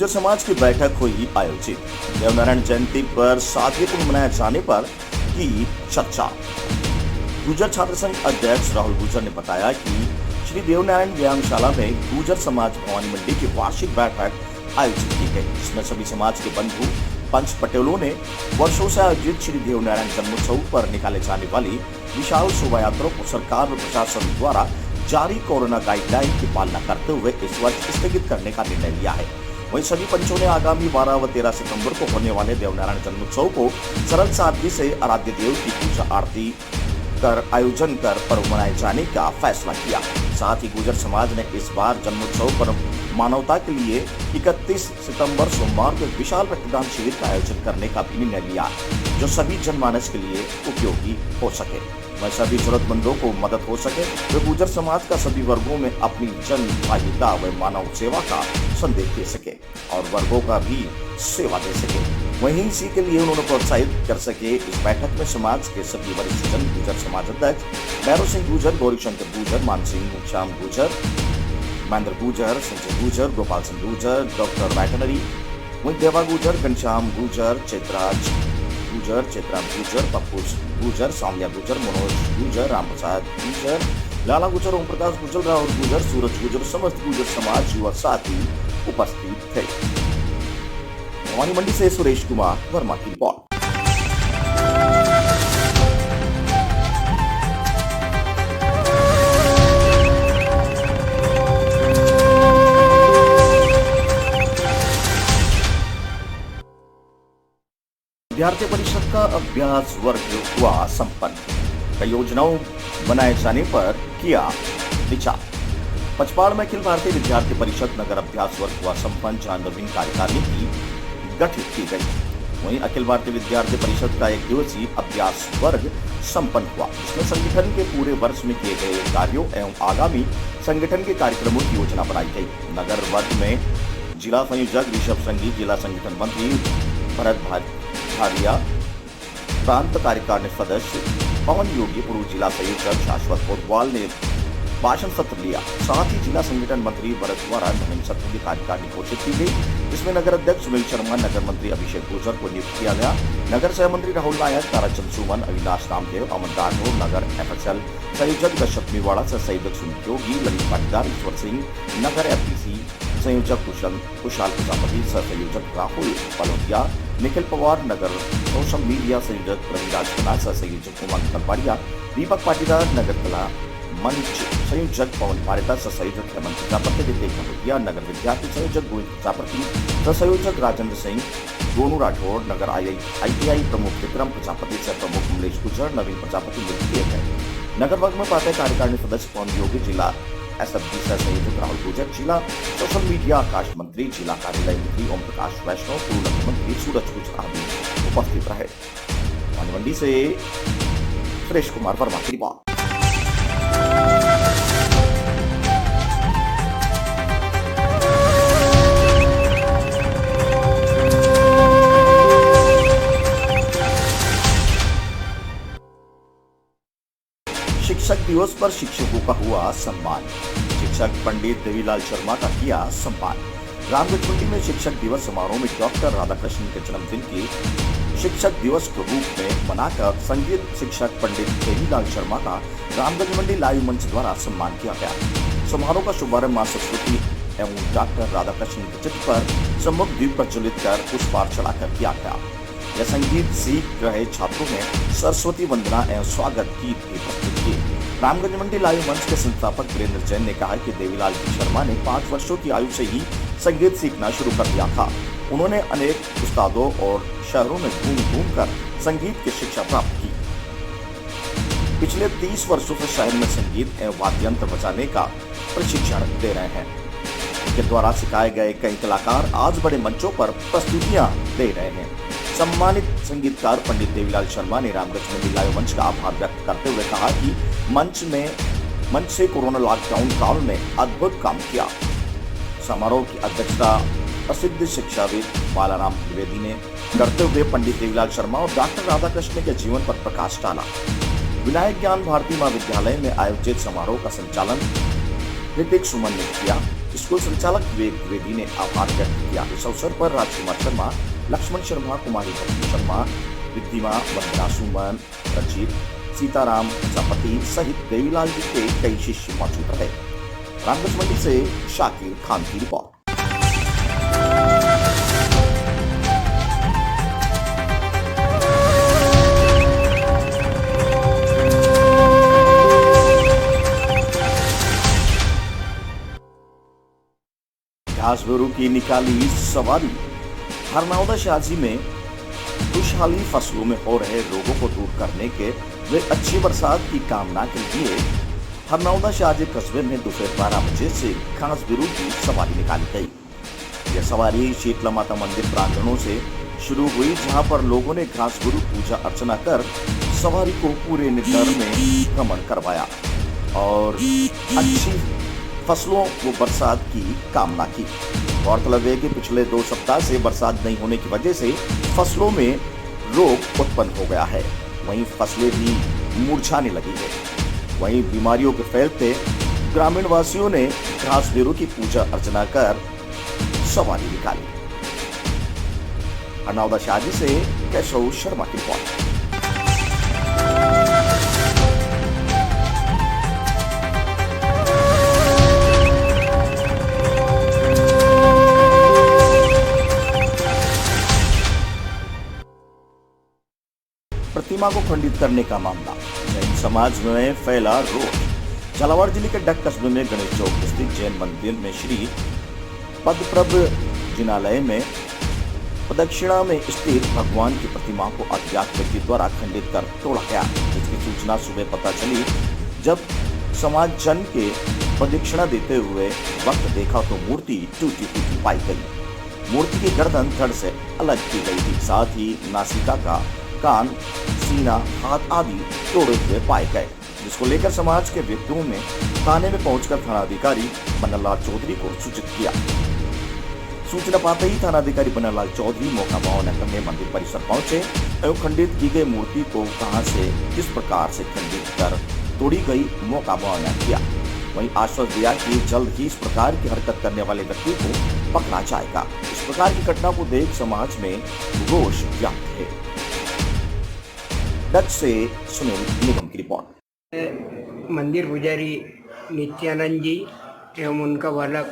समाज की बैठक हुई आयोजित। देवनारायण जयंती पर सादगीपूर्ण मनाए जाने पर की चर्चा। गुर्जर छात्र संघ अध्यक्ष राहुल गुर्जर ने बताया कि श्री देवनारायण व्यायामशाला में गुर्जर समाज भवानी मंडी की वार्षिक बैठक आयोजित की गई, जिसमें सभी समाज के बंधु पंच पटेलों ने वर्षों से आयोजित श्री देवनारायण जन्मोत्सव पर निकाले जाने वाली विशाल शोभा यात्रा को सरकार व प्रशासन द्वारा जारी कोरोना गाइडलाइन की पालना करते हुए इस वर्ष स्थगित करने का निर्णय लिया है। वहीं सभी पंचों ने आगामी 12 व 13 सितंबर को होने वाले देवनारायण जन्मोत्सव को सरल सादगी से आराध्य देव की पूजा आरती कर आयोजन कर पर्व मनाए जाने का फैसला किया। साथ ही गुर्जर समाज ने इस बार जन्मोत्सव पर मानवता के लिए 31 सितंबर सोमवार को विशाल रक्तदान शिविर का आयोजन करने का भी निर्णय लिया, जो सभी जनमानस के लिए उपयोगी हो सके, वह सभी जरूरतमंदों को मदद हो सके। वे गुर्जर समाज का सभी वर्गों में अपनी जन भागीदार व मानव सेवा का संदेश दे सके और वर्गों का भी सेवा दे सके, वहीं इसी के लिए उन्होंने प्रोत्साहित कर सके। इस बैठक में समाज के सभी वरिष्ठ जन, गुर्जर समाज अध्यक्ष भैरव सिंह गुर्जर, गौरी शंकर गुर्जर, मान सिंह, श्याम गुर्जर, महेंद्र गुर्जर, संजय गुर्जर, गोपाल सिंह गुर्जर, डॉक्टर वैटनरी, देवा गुर्जर, घनश्याम गुर्जर, चेतराज गुर्जर, चेतराम गुर्जर, पप्पू गुर्जर, सामिया गुर्जर, मनोज गुर्जर, राम प्रसाद गुर्जर, लाला गुर्जर, ओम प्रकाश गुर्जर, राहुल गुर्जर, सूरज गुर्जर, समस्त गुर्जर समाज युवा साथी उपस्थित थे। भवानी मंडी से सुरेश कुमार वर्मा की रिपोर्ट। विद्यार्थी परिषद का अभ्यास वर्ग हुआ संपन्न, कई योजनाओं बनाए जाने पर किया विचार। पचपाड़ में अखिल भारतीय विद्यार्थी परिषद नगर अभ्यास वर्ग हुआ संपन्न, जहां नवीन कार्यकारिणी गठित की गई। वहीं अखिल भारतीय विद्यार्थी परिषद का एक दिवसीय अभ्यास वर्ग संपन्न हुआ, जिसमें संगठन के पूरे वर्ष में किए गए कार्यों एवं आगामी संगठन के कार्यक्रमों की योजना बनाई गई। नगर वर्ग में जिला संयोजक ऋषभ संघी, जिला संगठन मंत्री भरत भाटिया, प्रांत कार्यकारिणी सदस्य पवन योगी, पूर्व जिला संयोजक शाश्वत कोतवाल ने भाषण सत्र लिया। साथ ही जिला संगठन मंत्री भरत द्वारा नवीन सत्र की कार्यकारिणी घोषित की गई, जिसमें नगर अध्यक्ष सुनील शर्मा, नगर मंत्री अभिषेक गुर्जर को नियुक्त किया गया। नगर सह मंत्री राहुल नायक, ताराचंद सुमन, अविनाश नामदेव, अमन राठौर, नगर एफएसएल संयोजक कश्यप मेवाड़ा, सह संयोजक सुनील योगी, ललित पाटीदार, ईश्वर सिंह, नगर एफडीसी संयोजक कुशाल प्रजापति, सह संयोजक राहुल पलोटिया, निखिल पवार, नगर सोशल मीडिया संयोजक रविराज खन्ना, सह संयोजक उमंग कलपाड़िया, दीपक पाटीदार, नगर कला मंच संयोजक पवन पारिता, सह संयोजक हेमंत प्रजापति, विवेक भटिया, नगर विद्यार्थी संयोजक गोविंद प्रजापति, सह संयोजक राजेंद्र सिंह, गोनू राठौर, नगर ITI प्रमुख विक्रम प्रजापति, सह प्रमुख कमलेश गुर्जर, नवीन प्रजापति नियुक्त किए गए। नगर वर्ग में पार्टी कार्यकारिणी सदस्य पवन योगी, जिला SFD सह संयोजक राहुल गुर्जर, जिला सोशल मीडिया आकाश मंत्री, जिला कार्यालय मंत्री ओम प्रकाश वैष्णव, पूर्व मंत्री सूरज गुर्जर आदि उपस्थित रहे। मंडी से सुरेश कुमार वर्मा की रिपोर्ट। शिक्षक दिवस पर शिक्षकों का हुआ सम्मान। शिक्षक पंडित देवीलाल शर्मा का किया सम्मान। रामगढ़ मंडी में शिक्षक दिवस समारोह में डॉक्टर राधाकृष्णन के जन्मदिन की शिक्षक दिवस के रूप में मनाकर संगीत शिक्षक पंडित देवीलाल शर्मा का रामगढ़ मंडी लाइव मंच द्वारा सम्मान किया गया। समारोह का शुभारंभ मां सरस्वती एवं डॉक्टर राधाकृष्णन के चित्र पर सम्मुख दीप प्रज्वलित कर पुष्पार्चना चढ़ाकर किया गया। यह संगीत सीख रहे छात्रों ने सरस्वती वंदना एवं स्वागत गीत भी प्रस्तुत किए। रामगंज मंडी लाइव मंच के संस्थापक वीरेंद्र जैन ने कहा कि देवीलाल शर्मा ने 5 वर्षों की आयु से ही संगीत सीखना शुरू कर दिया था। उन्होंने अनेक उस्तादों और शहरों में घूम कर संगीत की शिक्षा प्राप्त की। पिछले 30 वर्षों से शहर में संगीत एवं वाद्य यंत्र बजाने का प्रशिक्षण दे रहे हैं। उनके द्वारा सिखाए गए कई कलाकार आज बड़े मंचों पर प्रस्तुतियां दे रहे हैं। सम्मानित संगीतकार पंडित देवीलाल शर्मा ने रामगढ़ मंडी लाइव मंच का आभार व्यक्त करते हुए कहा कि मंच से कोरोना लॉकडाउन काल में अद्भुत काम किया। समारोह की अध्यक्षता प्रसिद्ध शिक्षाविद बालाराम द्विवेदी ने करते हुए पंडित देवीलाल शर्मा और डॉक्टर राधाकृष्ण के जीवन पर प्रकाश डाला। विनायक ज्ञान भारती महाविद्यालय में आयोजित समारोह का संचालन ऋतिक सुमन ने किया। इस स्कूल संचालक विवेक द्विवेदी ने आभार व्यक्त किया। इस अवसर पर राजकुमार शर्मा, लक्ष्मण शर्मा, कुमारी भक्ति शर्मा, रिद्धिमा, वंदना सुमन, रचित, सीताराम प्रजापति सहित देवीलाल जी के कई शिष्य मौजूद रहे। रामगंज मंडी से शाकिर खान की रिपोर्ट। घास ब्यूरो की निकाली सवारी। हरनौदा शाजी में खुशहाली फसलों में हो रहे रोगों को दूर करने के वे अच्छी बरसात की कामना के लिए हरनौदा शाजी कस्बे में दोपहर 12 बजे से घास ब्यूरो की सवारी निकाली गई। यह सवारी शीतला माता मंदिर प्रांगणों से शुरू हुई, जहां पर लोगों ने घास ब्यूरो पूजा अर्चना कर सवारी को पूरे निर्जर में भ्रमण करवाया और अच्छी फसलों व बरसात की कामना की। गौरतलब है कि पिछले 2 सप्ताह से बरसात नहीं होने की वजह से फसलों में रोग उत्पन्न हो गया है। वहीं फसलें भी मुरझाने लगी है। वहीं बीमारियों के फैलते ग्रामीण वासियों ने घास ब्यूरो की पूजा अर्चना कर सवारी निकाली। हरनौदा शाजी से केशव शर्मा की रिपोर्ट। प्रतिमा को खंडित करने का मामला। जैन समाज में फैला रोष। झालावाड़ जिले के डग कस्बे में गणेश चौक स्थित जैन मंदिर में श्री पद्मप्रभ जिनालय में प्रदक्षिणा में स्थित भगवान की प्रतिमा को अज्ञात व्यक्ति द्वारा खंडित कर तोड़ा गया। इसकी सूचना सुबह पता चली जब समाज जन के प्रदक्षिणा देते हुए वक्त देखा तो मूर्ति टूटी फूटी पाई गई। मूर्ति की गर्दन धड़ से अलग की गई थी, साथ ही नासिका का कान, सीना, हाथ आदि तोड़े हुए पाए गए, जिसको लेकर समाज के व्यक्तियों ने थाने में पहुंचकर थानाधिकारी बनलाल चौधरी को सूचित किया। सूचना पाते ही थानाधिकारी बनलाल चौधरी मौका मुआयना करने मंदिर परिसर पहुंचे एवं खंडित की गई मूर्ति को कहां से किस प्रकार से खंडित कर तोड़ी गई मौका मुआयना किया। वहीं आश्वासन दिया कि जल्द ही इस प्रकार की हरकत करने वाले व्यक्ति को पकड़ा जाएगा। इस प्रकार की घटना को देख समाज में रोष व्याप्त है। डग से सुनील निगम की रिपोर्ट। मंदिर पुजारी नित्यानंद जी एवं उनका बालक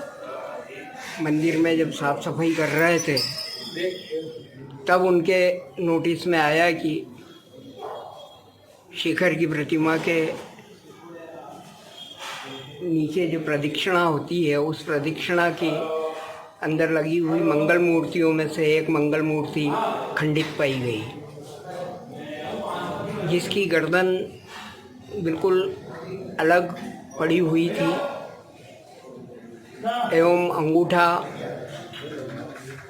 मंदिर में जब साफ सफाई कर रहे थे तब उनके नोटिस में आया कि शिखर की प्रतिमा के नीचे जो प्रदक्षिणा होती है उस प्रदक्षिणा के अंदर लगी हुई मंगल मूर्तियों में से एक मंगल मूर्ति खंडित पाई गई, जिसकी गर्दन बिल्कुल अलग पड़ी हुई थी एवं अंगूठा,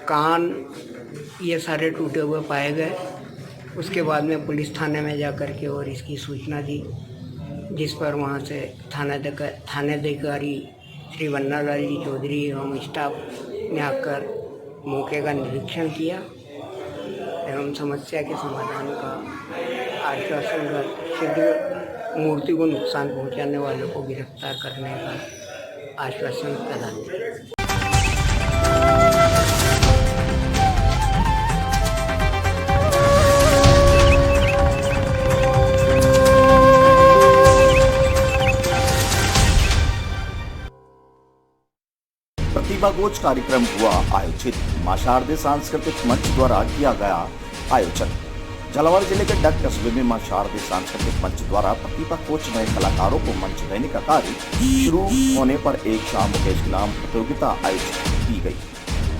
कान ये सारे टूटे हुए पाए गए। उसके बाद में पुलिस थाने में जा कर के और इसकी सूचना दी, जिस पर वहाँ से थानाधिकारी श्री वन्नालाल जी चौधरी एवं स्टाफ ने आकर मौके का निरीक्षण किया एवं समस्या के समाधान का आश्वासन कर शीघ्र मूर्ति को नुकसान पहुंचाने वालों को गिरफ्तार करने का आश्वासन प्रदान किया। प्रतिभा गोच कार्यक्रम हुआ आयोजित। मां शारदे सांस्कृतिक मंच द्वारा किया गया आयोजन। झालावाड़ जिले के डग कस्बे में मां शारदे सांस्कृतिक मंच द्वारा प्रतिभा कोच नए कलाकारों को मंच देने का कार्य शुरू होने पर एक शाम मुकेश नाम प्रतियोगिता आयोजित की गई,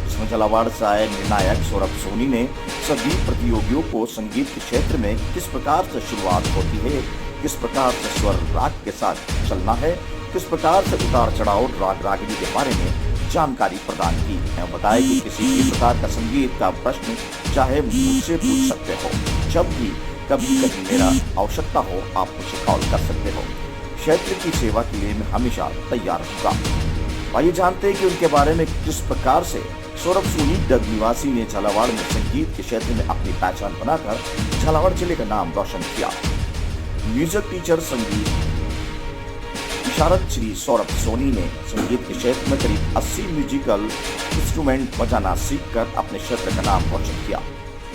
जिसमें झालावाड़ से आए निर्णायक सौरभ सोनी ने सभी प्रतियोगियों को संगीत के क्षेत्र में किस प्रकार से शुरुआत होती है, किस प्रकार से स्वर राग के साथ चलना है, किस प्रकार से उतार चढ़ाव राग रागिनी के बारे में जानकारी प्रदान की है। बताया कि किसी भी प्रकार का संगीत का प्रश्न चाहे मुझसे पूछ सकते हो, जब भी कभी मेरा आवश्यकता हो आप मुझे कॉल कर सकते हो। क्षेत्र की सेवा के लिए मैं हमेशा तैयार रहूंगा। आइए जानते हैं कि उनके बारे में किस प्रकार से सौरभ सोनी डग निवासी ने झालावाड़ में संगीत के क्षेत्र में अपनी पहचान बनाकर झालावाड़ जिले का नाम रोशन किया। म्यूजिक टीचर संगीत विशारद श्री सौरभ सोनी ने संगीत के क्षेत्र में करीब 80 म्यूजिकल इंस्ट्रूमेंट बजाना सीखकर अपने क्षेत्र का नाम रोशन किया,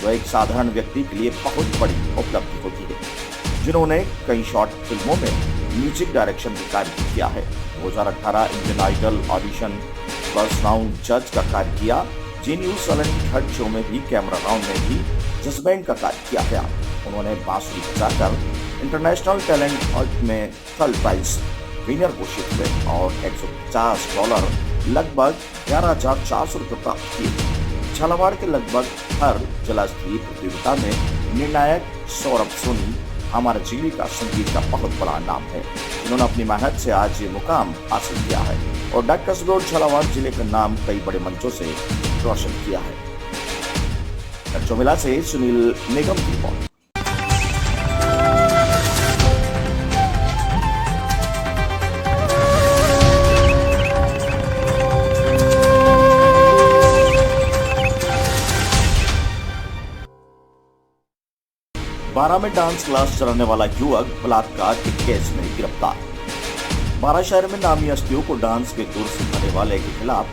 जो एक साधारण व्यक्ति के लिए बहुत बड़ी उपलब्धि होती है। जिन्होंने कई शॉर्ट फिल्मों में म्यूजिक डायरेक्शन का कार्य किया है। 2018 Indian Idol audition first round जज का कार्य किया। Zee News talent third show में भी कैमरा राउंड में भी जजमेंट का कार्य किया गया। उन्होंने बांसुरी बजाकर इंटरनेशनल टैलेंट हंट में थर्ड प्राइज विनर घोषित हुए और $150 लगभग 11,400 रुपये प्राप्त किए। झालावाड़ के लगभग हर जिला स्तरीय प्रतियोगिता में निर्णायक सौरभ सोनी हमारे जिले का संगीत का बहुत बड़ा नाम है, जिन्होंने अपनी मेहनत से आज ये मुकाम हासिल किया है और डॉक्टर रोड झालावाड़ जिले का नाम कई बड़े मंचों से रोशन किया है। चौमिला से सुनील निगम की रिपोर्ट। 12 में डांस क्लास चलाने वाला युवक बलात्कार के केस में गिरफ्तार। 12 शहर में नामी हस्तियों को डांस के गुर सिखाने वाले के खिलाफ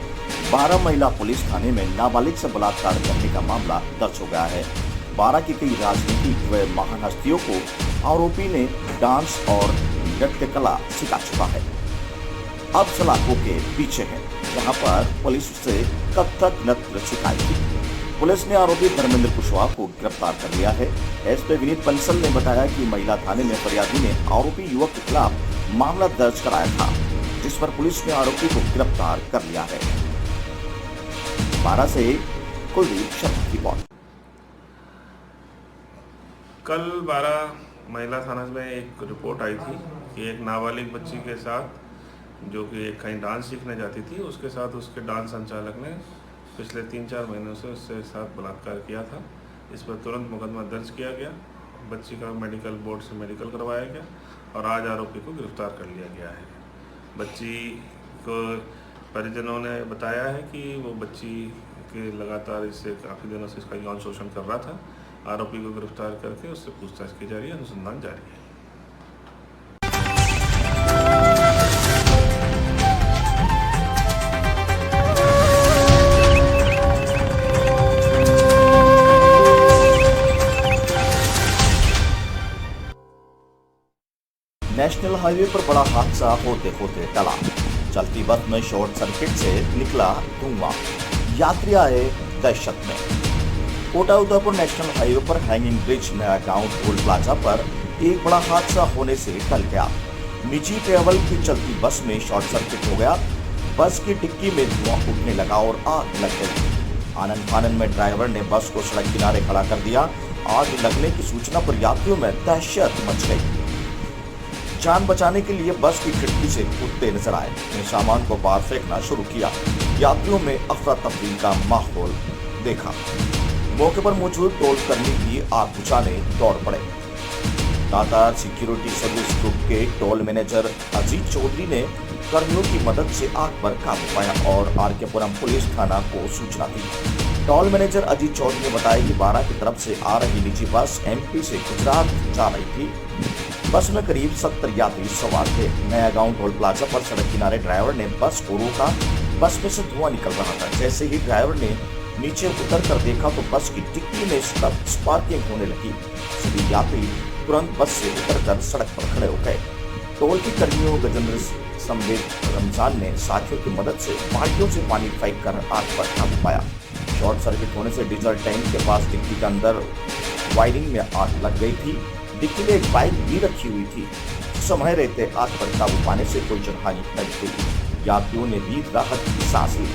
12 महिला पुलिस थाने में नाबालिग से बलात्कार करने का मामला दर्ज हो गया है। 12 की कई राजनीतिक व महान हस्तियों को आरोपी ने डांस और नृत्य कला सिखा चुका है। अब सलाखों के पीछे है, जहां पर पुलिस से कथक नृत्य सिखाई थी। पुलिस ने आरोपी धर्मेंद्र कुशवाहा को गिरफ्तार कर लिया है। एसपी विनीत बंसल ने बताया कि महिला थाने में फरियादी ने आरोपी युवक के खिलाफ मामला दर्ज कराया था, जिस पर पुलिस ने आरोपी को गिरफ्तार कर लिया है। 12 से कुलदीप शर्मा की रिपोर्ट। कल 12 महिला थाना में एक रिपोर्ट आई थी कि एक नाबालिग बच्ची के साथ, जो कि कहीं डांस सीखने जाती थी, उसके साथ उसके डांस संचालक ने पिछले 3-4 महीनों से उसके साथ बलात्कार किया था। इस पर तुरंत मुकदमा दर्ज किया गया। बच्ची का मेडिकल बोर्ड से मेडिकल करवाया गया और आज आरोपी को गिरफ्तार कर लिया गया है। बच्ची को परिजनों ने बताया है कि वो बच्ची के लगातार इससे काफ़ी दिनों से इसका यौन शोषण कर रहा था। आरोपी को गिरफ्तार करके उससे पूछताछ की जा रही है, अनुसंधान जारी है। नेशनल हाईवे पर बड़ा हादसा होते होते टला। चलती बस में शॉर्ट सर्किट से निकला धुआं, यात्री आए दहशत में। कोटा उदयपुर नेशनल हाईवे पर हैंगिंग ब्रिज नया गांव टोल प्लाजा पर एक बड़ा हादसा होने से टल गया। निजी ट्रेवल की चलती बस में शॉर्ट सर्किट हो गया। बस की डिक्की में धुआं उठने लगा और आग लग गई। आनन फानन में ड्राइवर ने बस को सड़क किनारे खड़ा कर दिया। आग लगने की सूचना पर यात्रियों में दहशत मच गई। जान बचाने के लिए बस की खिड़की से कूदते नजर आए, ने सामान को बाहर फेंकना शुरू किया। यात्रियों में अफरा तफरी का माहौल देखा। मौके पर मौजूद टोल कर्मी भी आग बुझाने दौड़ पड़े। टाटा सिक्योरिटी सर्विस ग्रुप के टोल मैनेजर अजीत चौधरी ने कर्मियों की मदद से आग पर काबू पाया और आरकेपुरम पुलिस थाना को सूचना दी। टोल मैनेजर अजीत चौधरी ने बताया कि 12 की तरफ से आ रही निजी बस एमपी से गुजरात जा रही थी। बस में करीब 70 यात्री सवार थे। नया गांव टोल प्लाजा पर सड़क किनारे ड्राइवर ने बस को रोका। बस में से धुआं निकल रहा था। जैसे ही ड्राइवर ने नीचे उतर कर देखा तो बस की डिक्की में स्पार्किंग होने लगी। सभी यात्री तुरंत बस से उतरकर सड़क पर खड़े हो गए। टोल के कर्मियों गजेंद्र संवेद रमजान ने साथियों की मदद से बाल्टियों से पानी फेंक कर आग पर काबू पाया। शॉर्ट सर्किट होने से डीजल टैंक के पास डिक्की के अंदर वायरिंग में आग लग गई थी। डिक्की में एक बाइक भी रखी हुई थी। समय रहते आग पर काबू पाने से कोई जनहानि नहीं हुई। यात्रियों ने भी राहत की सांस ली।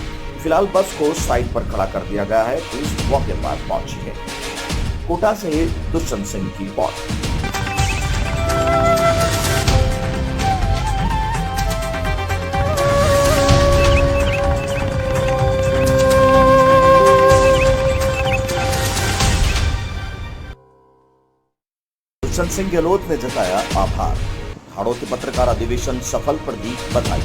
फिलहाल बस को साइड पर खड़ा कर दिया गया है। पुलिस मौके पर पहुंची है। कोटा से दुष्यंत सिंह की रिपोर्ट। दुष्यंत सिंह गहलोत ने जताया आभार। हाड़ौती पत्रकार अधिवेशन सफल पर दी बधाई।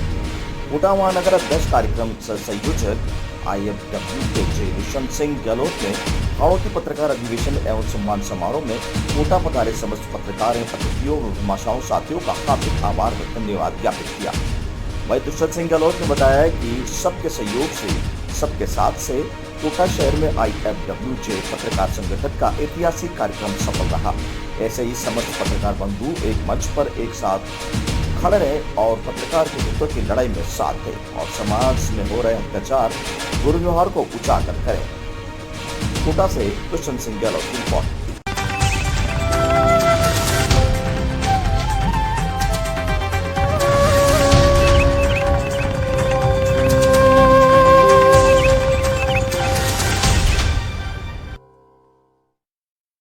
कोटा महानगर अध्यक्ष कार्यक्रम संयोजक IFW के जे दुष्यंत सिंह गहलोत ने हाड़ौती पत्रकार अधिवेशन एवं सम्मान समारोह में कोटा पधारे समस्त पत्रकारों, पत्रकारों और भाषाओं साथियों का हार्दिक आभार व धन्यवाद ज्ञापित किया। वही दुष्यंत सिंह गहलोत ने बताया कि सबके सहयोग से, सबके साथ से कोटा शहर में IFWJ पत्रकार संगठन का ऐतिहासिक कार्यक्रम सफल रहा। ऐसे ही समस्त पत्रकार बंधु एक मंच पर एक साथ खड़े रहे और पत्रकार के हितों की लड़ाई में साथ थे और समाज में हो रहे अत्याचार, दुर्व्यवहार को उजागर करें। कोटा से दुष्यंत सिंह गहलोत की रिपोर्ट।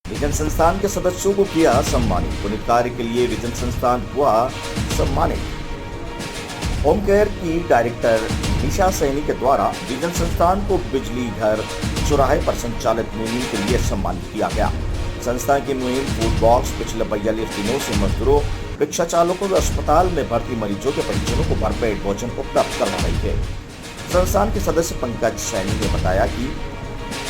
विजन संस्थान के सदस्यों को किया सम्मानित। पुण्य कार्य के लिए विजन संस्थान हुआ सम्मानित। होम केयर की डायरेक्टर निशा सैनी के द्वारा विजन संस्थान को बिजली घर चौराहे पर संचालित मुहिम के लिए सम्मानित किया गया। संस्था की मुहिम फूड बॉक्स पिछले 42 दिनों से मजदूरों, रिक्शा चालकों व अस्पताल में भर्ती मरीजों के परिजनों को भरपेट भोजन उपलब्ध करवा रही है। संस्थान के सदस्य पंकज सैनी ने बताया कि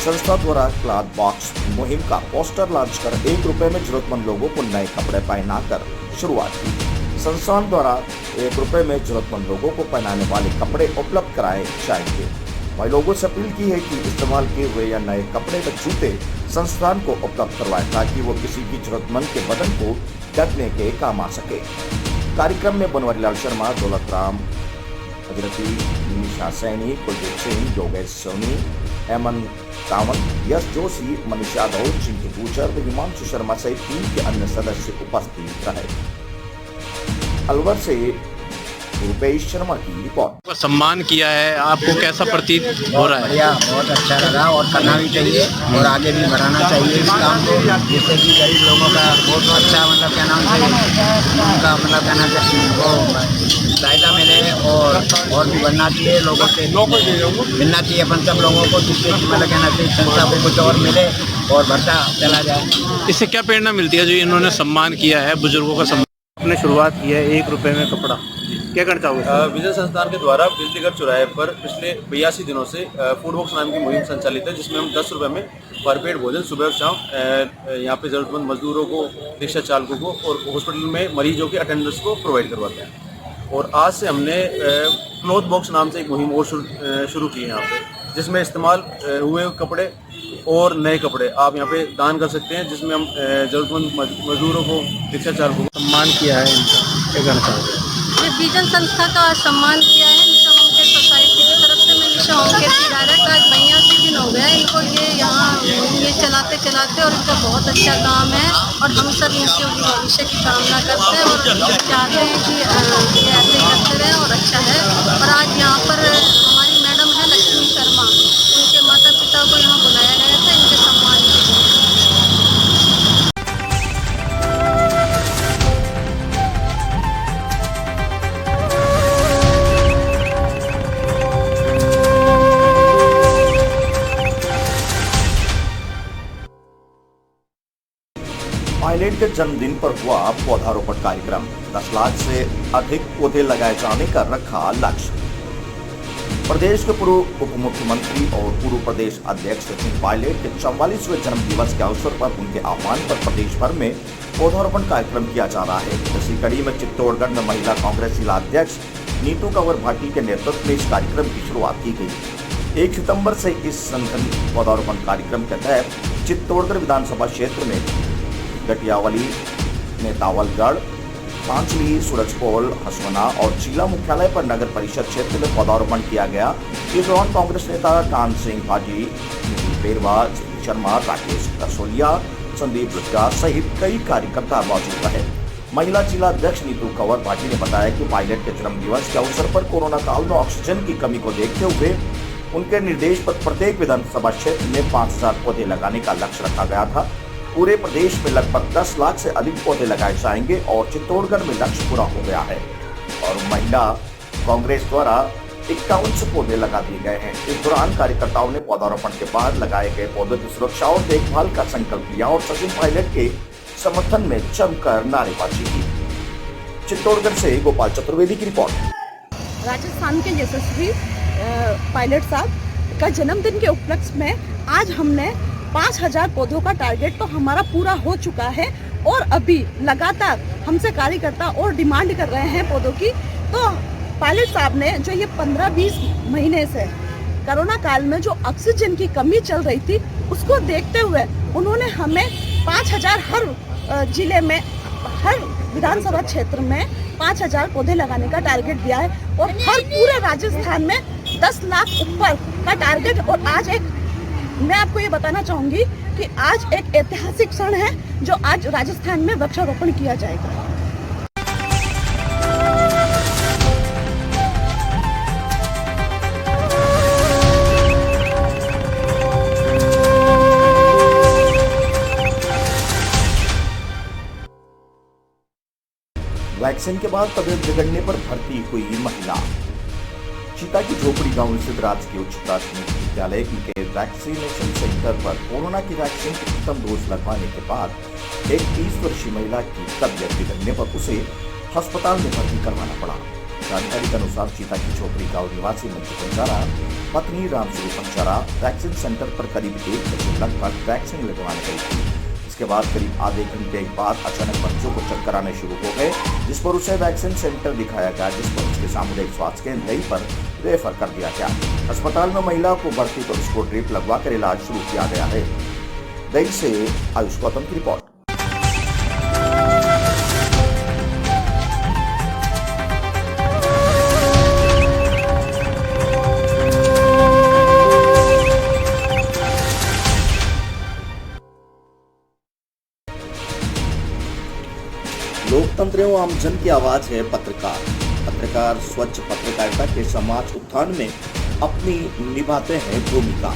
संस्था द्वारा क्लॉथ बॉक्स मुहिम का पोस्टर लॉन्च कर 1 रुपए में जरूरतमंद लोगों को नए कपड़े पहनाकर शुरुआत की। संस्थान द्वारा 1 रुपए में जरूरतमंद लोगों को पहनाने वाले कपड़े उपलब्ध कराए जाएंगे। वही लोगों से अपील की है कि इस्तेमाल किए हुए या नए कपड़े व जूते संस्थान को उपलब्ध करवाए ताकि वो किसी भी जरूरतमंद के बदन को ढकने के काम आ सके। कार्यक्रम में बनवारीलाल शर्मा, दौलत राम अजरती, निशा सैनी, कुलदीप सिंह, योगेश सोनी, हेमंत कावंत, यश जोशी, मनीष यादव, चिंटू गुजर व हिमांशु शर्मा सहित टीम के अन्य सदस्य उपस्थित रहे। अलवर से रुपेश शर्मा की रिपोर्ट। सम्मान किया है, आपको कैसा प्रतीत हो रहा है? बढ़िया, बहुत अच्छा लगा और करना भी चाहिए और आगे भी बढ़ाना चाहिए इस काम को, जिससे कि गरीब लोगों का बहुत अच्छा मतलब क्या नाम से उनका मतलब क्या नाम से वो फायदा मिले और भी बढ़ना चाहिए, लोगों से मिलना चाहिए अपन सब लोगों को, जिससे कि मतलब क्या नाम से संस्था को कुछ और मिले और बढ़ता चला जाए। इससे क्या प्रेरणा मिलती है जो इन्होंने सम्मान किया है, बुजुर्गों का सम्मान? आपने शुरुआत की है 1 रुपए में कपड़ा, क्या करना चाहोगे? विजन संस्थान के द्वारा बिजली घर चौराहे पर पिछले 82 दिनों से फूड बॉक्स नाम की मुहिम संचालित है, जिसमें हम 10 रुपए में भरपेट भोजन सुबह और शाम यहाँ पे जरूरतमंद मजदूरों को, रिक्शा चालकों को और हॉस्पिटल में मरीजों के अटेंडर्स को प्रोवाइड करवाते हैं। और आज से हमने क्लॉथ बॉक्स नाम से एक मुहिम और शुरू की है यहाँ पे, जिसमें इस्तेमाल हुए कपड़े और नए कपड़े आप यहाँ पे दान कर सकते हैं, जिसमें हम जरूरतमंद मजदूरों को, रिक्शा चालकों को सम्मान किया है इनका, क्या करना चाहोगे? विजन संस्था का सम्मान किया है निशा होम केयर सोसाइटी की तरफ से। मैं निशा होम केयर की डायरेक्टर, आज 82 दिन हो गए इनको ये चलाते और इनका बहुत अच्छा काम है और हम सब इनके भविष्य की कामना करते हैं और चाहते हैं कि ये ऐसे करते रहें और अच्छा है। और आज यहाँ पर हमारी मैडम है लक्ष्मी शर्मा, उनके माता पिता को यहाँ बुलाया गया था इनके सम्मान के लिए। पायलट के जन्मदिन पर हुआ पौधारोपण कार्यक्रम। 10 लाख से अधिक पौधे लगाए जाने का रखा लक्ष्य। प्रदेश के पूर्व उप मुख्यमंत्री और पूर्व प्रदेश अध्यक्ष सचिन पायलट के 44वें जन्म दिवस के अवसर पर उनके आह्वान पर प्रदेश भर में पौधारोपण कार्यक्रम किया जा रहा है। इसी कड़ी में चित्तौड़गढ़ में महिला कांग्रेस जिला अध्यक्ष नीतू कंवर भाटी के नेतृत्व में इस कार्यक्रम की शुरुआत की गई। 1 सितंबर से इस संगठन पौधारोपण कार्यक्रम के तहत चित्तौड़गढ़ विधानसभा क्षेत्र में गटियावली, नेतावलगढ़, पांचली, सूरजपोल, हसवना और जिला मुख्यालय पर नगर परिषद क्षेत्र में पौधारोपण किया गया। इस दौरान कांग्रेस नेता कान सिंह भाटी, पेरवा शर्मा, राकेश रसोलिया, संदीप रुद्रा सहित कई कार्यकर्ता मौजूद रहे। महिला जिला अध्यक्ष नीतू कंवर भाटी ने बताया कि पायलट के जन्म दिवस के अवसर पर कोरोना काल में ऑक्सीजन की कमी को देखते हुए उनके निर्देश पर प्रत्येक विधानसभा क्षेत्र में 5000 पौधे लगाने का लक्ष्य रखा गया था। पूरे प्रदेश में लगभग 10 लाख से अधिक पौधे लगाए जाएंगे और चित्तौड़गढ़ में लक्ष्य पूरा हो गया है और महिला कांग्रेस द्वारा 51 पौधे लगा दिए गए हैं। इस दौरान कार्यकर्ताओं ने पौधारोपण के बाद लगाए गए पौधों की सुरक्षा और देखभाल का संकल्प लिया और सचिन पायलट के समर्थन में जमकर नारेबाजी की। चित्तौड़गढ़ से गोपाल चतुर्वेदी की रिपोर्ट। राजस्थान के यशस्वी पायलट साहब का जन्मदिन के उपलक्ष्य में आज हमने 5000 पौधों का टारगेट तो हमारा पूरा हो चुका है और अभी लगातार हमसे कार्यकर्ता और डिमांड कर रहे हैं पौधों की। तो पायलट साहब ने जो ये 15-20 महीने से कोरोना काल में जो ऑक्सीजन की कमी चल रही थी उसको देखते हुए उन्होंने हमें 5000 हर जिले में, हर विधानसभा क्षेत्र में 5000 पौधे लगाने का टारगेट दिया है और हर पूरे राजस्थान में 10 लाख ऊपर का टारगेट। और आज एक मैं आपको ये बताना चाहूंगी कि आज एक ऐतिहासिक क्षण है जो आज राजस्थान में वृक्षारोपण किया जाएगा। वैक्सीन के बाद तबीयत बिगड़ने पर भर्ती हुई महिला। चीता की झोपड़ी गांव स्थित राजकीय उच्च प्राथमिक विद्यालय के वैक्सीनेशन सेंटर पर कोरोना की वैक्सीन की प्रथम डोज लगवाने के बाद एक 30 वर्षीय महिला की तबीयत बिगड़ने पर उसे अस्पताल में भर्ती करवाना पड़ा। जानकारी के अनुसार चीता की झोपड़ी गांव निवासी मंजू पंचारा पत्नी रामस्वरूप पंचारा वैक्सीन सेंटर पर करीब 1 बजे लगभग वैक्सीन लगवाने गई थी। इसके बाद करीब आधे घंटे बाद अचानक बच्चों को चक्कर आने शुरू हो गए, जिस पर उसे वैक्सीन सेंटर दिखाया गया, जिस पर उसके सामुदायिक स्वास्थ्य केंद्र पर रेफर कर दिया गया। अस्पताल में महिला को भर्ती कर उसको ड्रिप लगवाकर इलाज शुरू किया गया है। दिल्ली से आयुष गौतम की रिपोर्ट। लोकतंत्र एवं आमजन की आवाज है पत्रकार। पत्रकार स्वच्छ पत्रकारिता के समाज उत्थान में अपनी निभाते हैं भूमिका।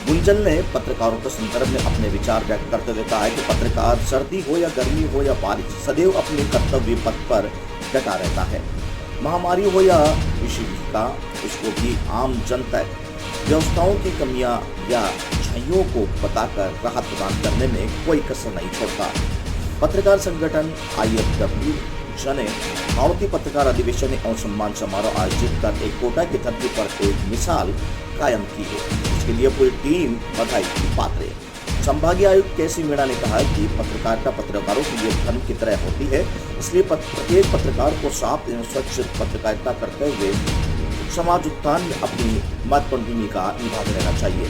गुंजन ने पत्रकारों के संदर्भ में अपने विचार व्यक्त करते हुए कहा है कि पत्रकार सर्दी हो या गर्मी हो या बारिश सदैव अपने कर्तव्य पथ पर डटा रहता है। महामारी हो या विषिका, उसको भी आम जनता व्यवस्थाओं की कमियां या झाइयों को बताकर राहत प्रदान करने में कोई कसर नहीं छोड़ता। पत्रकार संगठन IFW ने भारतीय पत्रकार अधिवेशन एवं सम्मान समारोह आयोजित कर एक कोटा की धरती पर एक मिसाल कायम की है, इसके लिए पूरी टीम बधाई की पात्र है। संभागीय आयुक्त केसी मीणा ने कहा कि पत्रकारिता पत्रकारों के लिए धर्म की तरह होती है, इसलिए प्रत्येक पत्रकार को साफ एवं स्वच्छ पत्रकारिता करते हुए समाज उत्थान में अपनी महत्वपूर्ण भूमिका निभाते रहना चाहिए।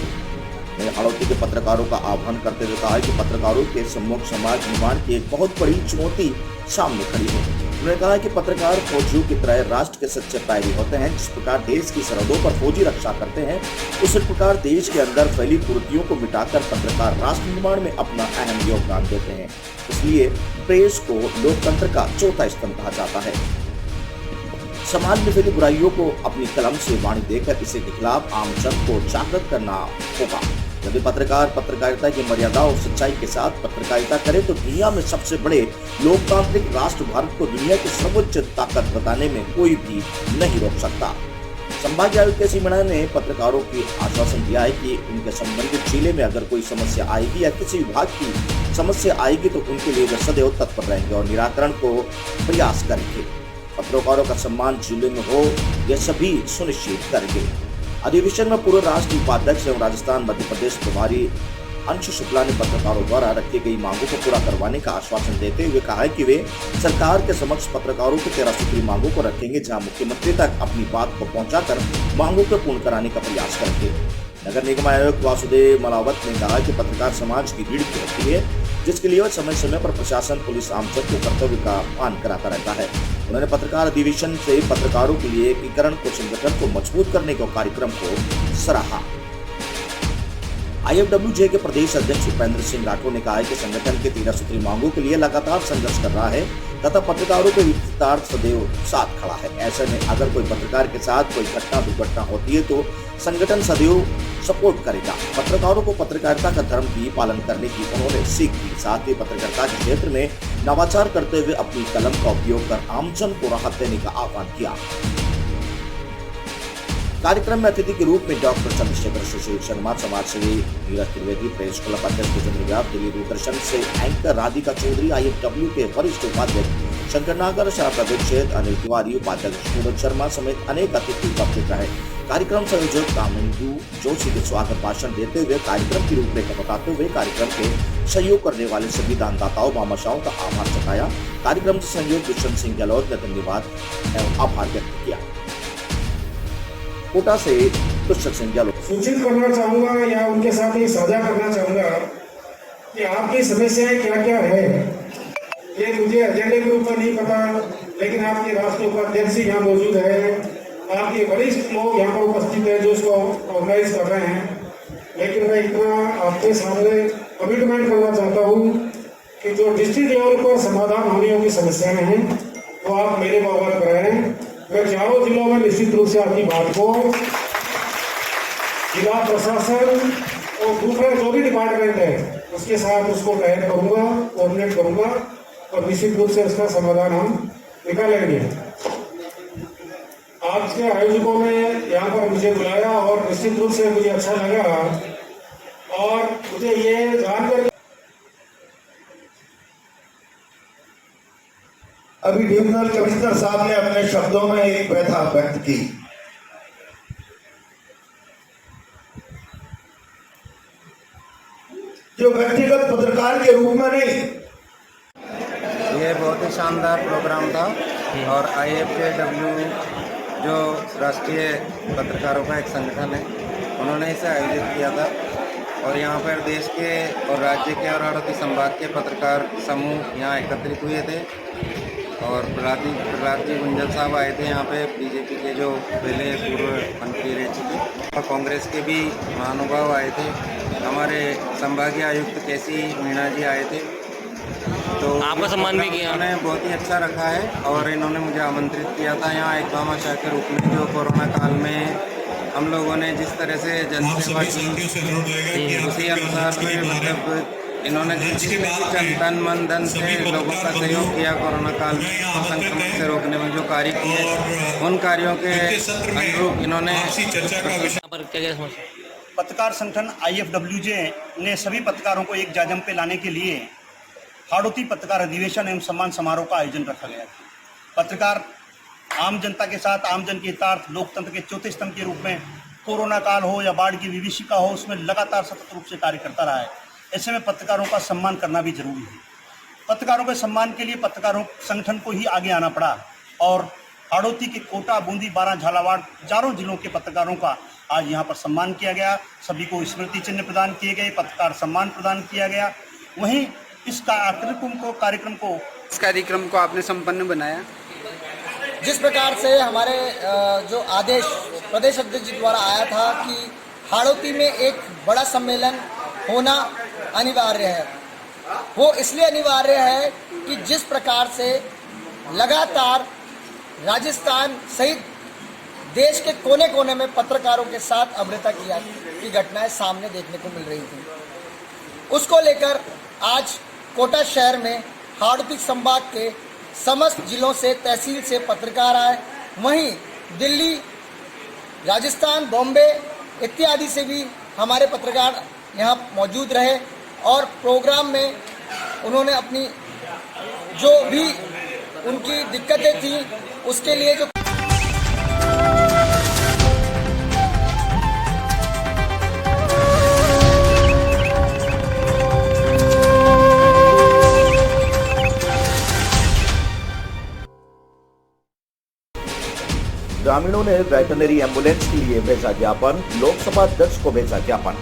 हाड़ौती के पत्रकारों का आह्वान करते हुए कहा कि पत्रकारों के सम्मुख समाज निर्माण की एक बहुत बड़ी चुनौती सामने खड़ी है। उन्होंने कहा कि पत्रकार फौजियों की तरह राष्ट्र के सच्चे पैरी होते हैं। जिस प्रकार देश की सरहदों पर फौजी रक्षा करते हैं, उसी प्रकार देश के अंदर फैली कुरीतियों को मिटाकर पत्रकार राष्ट्र निर्माण में अपना अहम योगदान देते हैं। इसलिए प्रेस को लोकतंत्र का चौथा स्तंभ कहा जाता है। समाज में फैली बुराइयों को अपनी कलम से वाणी देकर इसे के खिलाफ आम जन को जागृत करना होगा। यदि पत्रकार पत्रकारिता की मर्यादा और सच्चाई के साथ पत्रकारिता करे तो दुनिया में सबसे बड़े लोकतांत्रिक राष्ट्र भारत को दुनिया की सर्वोच्च ताकत बताने में कोई भी नहीं रोक सकता। संभागीय आयुक्त केसी मीणा ने पत्रकारों की आश्वासन दिया है कि उनके संबंधित जिले में अगर कोई समस्या आएगी या किसी विभाग की समस्या आएगी तो उनके लिए वे सदैव तत्पर रहेंगे और निराकरण को प्रयास करेंगे। पत्रकारों का सम्मान जिले में हो यह सभी सुनिश्चित करेंगे। अधिवेशन में पूर्व राष्ट्रीय उपाध्यक्ष एवं राजस्थान मध्य प्रदेश प्रभारी अंशु शुक्ला ने पत्रकारों द्वारा रखी गई मांगों को पूरा करवाने का आश्वासन देते हुए कहा है कि वे सरकार के समक्ष पत्रकारों की 13 सूत्री मांगों को रखेंगे, जहां मुख्यमंत्री तक अपनी बात को पहुंचाकर मांगों को पूर्ण कराने का प्रयास करेंगे। नगर निगम आयुक्त वासुदेव मलावत ने कहा कि पत्रकार समाज की रीढ़ की हड्डी है, जिसके लिए समय समय पर प्रशासन पुलिस आमजन को कर्तव्य का पालन कराता रहता है। उन्होंने पत्रकार अधिवेशन से पत्रकारों के लिए एकीकरण को संगठन को मजबूत करने के कार्यक्रम को सराहा। IFWJ के प्रदेश अध्यक्ष उपेंद्र सिंह राठौर ने कहा है कि संगठन के 13 सूत्री मांगों के लिए लगातार संघर्ष कर रहा है तथा पत्रकारों के हितार्थ सदैव साथ खड़ा है। ऐसे में अगर कोई पत्रकार के साथ कोई घटना दुर्घटना होती है तो संगठन सदैव सपोर्ट करेगा। पत्रकारों को पत्रकारिता का धर्म भी पालन करने की उन्होंने सीख दी। साथ ही पत्रकारिता के क्षेत्र में नवाचार करते हुए अपनी कलम का उपयोग कर आमजन को राहत देने का आह्वान किया। कार्यक्रम में अतिथि के रूप में डॉक्टर चंद्रशेखर सुशील शर्मा, समाजसेवी नीरज त्रिवेदी, प्रेस क्लब अध्यक्ष जितेंद्र व्यास, दिल्ली दूरदर्शन से एंकर राधिका चौधरी, IFW के वरिष्ठ उपाध्यक्ष शंकर नागर, शारदा दीक्षित, अनिल तिवारी, उपाध्यक्ष सूरज शर्मा समेत अनेक अतिथि उपस्थित रहे। कार्यक्रम संयोजक कामिंदु जोशी के स्वागत भाषण देते हुए कार्यक्रम की रूपरेखा बताते हुए कार्यक्रम के सहयोग करने वाले सभी दानदाताओं मामाशाओं का आभार जताया। कार्यक्रम के संयोजक दुष्यंत सिंह गहलोत ने धन्यवाद एवं आभार व्यक्त किया। कोटा से दुष्यंत सिंह गहलोत। सूचित करना चाहूंगा या उनके साथ ये साझा करना चाहूंगा कि आपकी समस्याएं क्या क्या है। ये मुझे एजेंडे के ऊपर नहीं पता, लेकिन आपके राष्ट्रीय उपाध्यक्ष यहाँ मौजूद है, आपके वरिष्ठ लोग यहाँ पर उपस्थित है जो इसको ऑर्गेनाइज कर रहे हैं। लेकिन मैं इतना आपके सामने कमिटमेंट करना चाहता हूँ कि जो डिस्ट्रिक्ट लेवल पर समाधान होने की समस्याएं हैं वो आप मेरे को अवगत कराएं। मैं चारों जिलों में निश्चित रूप से आपकी बात को जिला प्रशासन और दूसरा जो भी डिपार्टमेंट है उसके साथ उसको तय करूँगा, कोऑर्डिनेट करूँगा और निश्चित रूप से इसका समाधान हम निकालेंगे। आज के आयोजकों ने यहाँ पर मुझे बुलाया और निश्चित रूप से मुझे अच्छा लगा और मुझे ये जानकर अभी डिविजनल कमिश्नर साहब ने अपने शब्दों में एक व्यथा व्यक्त की। जो व्यक्तिगत पत्रकार के रूप में नहीं। ये बहुत ही शानदार प्रोग्राम था और IFJW जो राष्ट्रीय पत्रकारों का एक संगठन है उन्होंने इसे आयोजित किया था और यहाँ पर देश के और राज्य के और हाड़ौती संभाग के पत्रकार समूह यहाँ एकत्रित हुए थे और प्रहलाद जी गुंजल साहब आए थे यहाँ पे, बीजेपी के जो पहले पूर्व मंत्री रह चुके, और कांग्रेस के भी महानुभाव आए थे, हमारे संभागीय आयुक्त केसी मीणा जी आए थे। तो आपका सम्मान भी किया, उन्होंने बहुत ही अच्छा रखा है और इन्होंने मुझे आमंत्रित किया था यहाँ एक भामाशाह के रूप में। जो कोरोना काल में हम लोगों ने जिस तरह से जनसेवा की उसी अनुसार में मतलब इन्होंने तन मन धन से लोगों का सहयोग किया कोरोना काल में संक्रमण से रोकने में जो कार्य किए उन कार्यों के अनुरूप इन्होंने पत्रकार संगठन IFWJ ने सभी पत्रकारों को एक जाजम पे लाने के लिए हाड़ौती पत्रकार अधिवेशन एवं सम्मान समारोह का आयोजन रखा गया। पत्रकार आम जनता के साथ आम जन के हितार्थ लोकतंत्र के चौथे स्तंभ के रूप में कोरोना काल हो या बाढ़ की विभीषिका हो उसमें लगातार सतत रूप से कार्य करता रहा है। ऐसे में पत्रकारों का सम्मान करना भी जरूरी है। पत्रकारों के सम्मान के लिए पत्रकारों संगठन को ही आगे आना पड़ा और हाड़ौती के कोटा, बूंदी, बारां, झालावाड़ चारों जिलों के पत्रकारों का आज यहाँ पर सम्मान किया गया। सभी को स्मृति चिन्ह प्रदान किए गए, पत्रकार सम्मान प्रदान किया गया। वहीं इस कार्यक्रम को आपने संपन्न बनाया। जिस प्रकार से हमारे जो आदेश प्रदेश अध्यक्ष जी द्वारा आया था कि हाड़ौती में एक बड़ा सम्मेलन होना अनिवार्य है, वो इसलिए अनिवार्य है कि जिस प्रकार से लगातार राजस्थान सहित देश के कोने कोने में पत्रकारों के साथ अभद्रता की घटनाएं सामने देखने को मिल रही थी, उसको लेकर आज कोटा शहर में हाड़ौती संभाग के समस्त जिलों से, तहसील से पत्रकार आए। वहीं दिल्ली, राजस्थान, बॉम्बे इत्यादि से भी हमारे पत्रकार यहाँ मौजूद रहे और प्रोग्राम में उन्होंने अपनी जो भी उनकी दिक्कतें थी उसके लिए जो ग्रामीणों ने वेटरनरी एम्बुलेंस के लिए भेजा ज्ञापन, लोकसभा अध्यक्ष को भेजा ज्ञापन।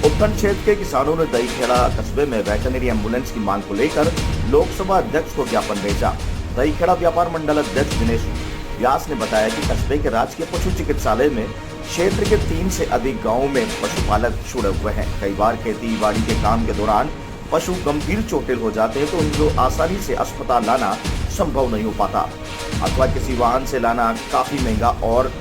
उपखंड क्षेत्र के किसानों ने दहीखेड़ा कस्बे में वेटरनरी एम्बुलेंस की मांग को लेकर लोकसभा अध्यक्ष को ज्ञापन भेजा। दहीखेड़ा व्यापार मंडल अध्यक्ष दिनेश व्यास ने बताया कि कस्बे के राजकीय पशु चिकित्सालय में क्षेत्र के 3 से अधिक गाँवों में पशुपालक जुड़े हुए हैं। कई बार खेती बाड़ी के काम के दौरान पशु गंभीर चोटिल हो जाते हैं तो उनको आसानी से अस्पताल लाना संभव नहीं हो पाता अथवा किसी वाहन से लाना काफी महंगा और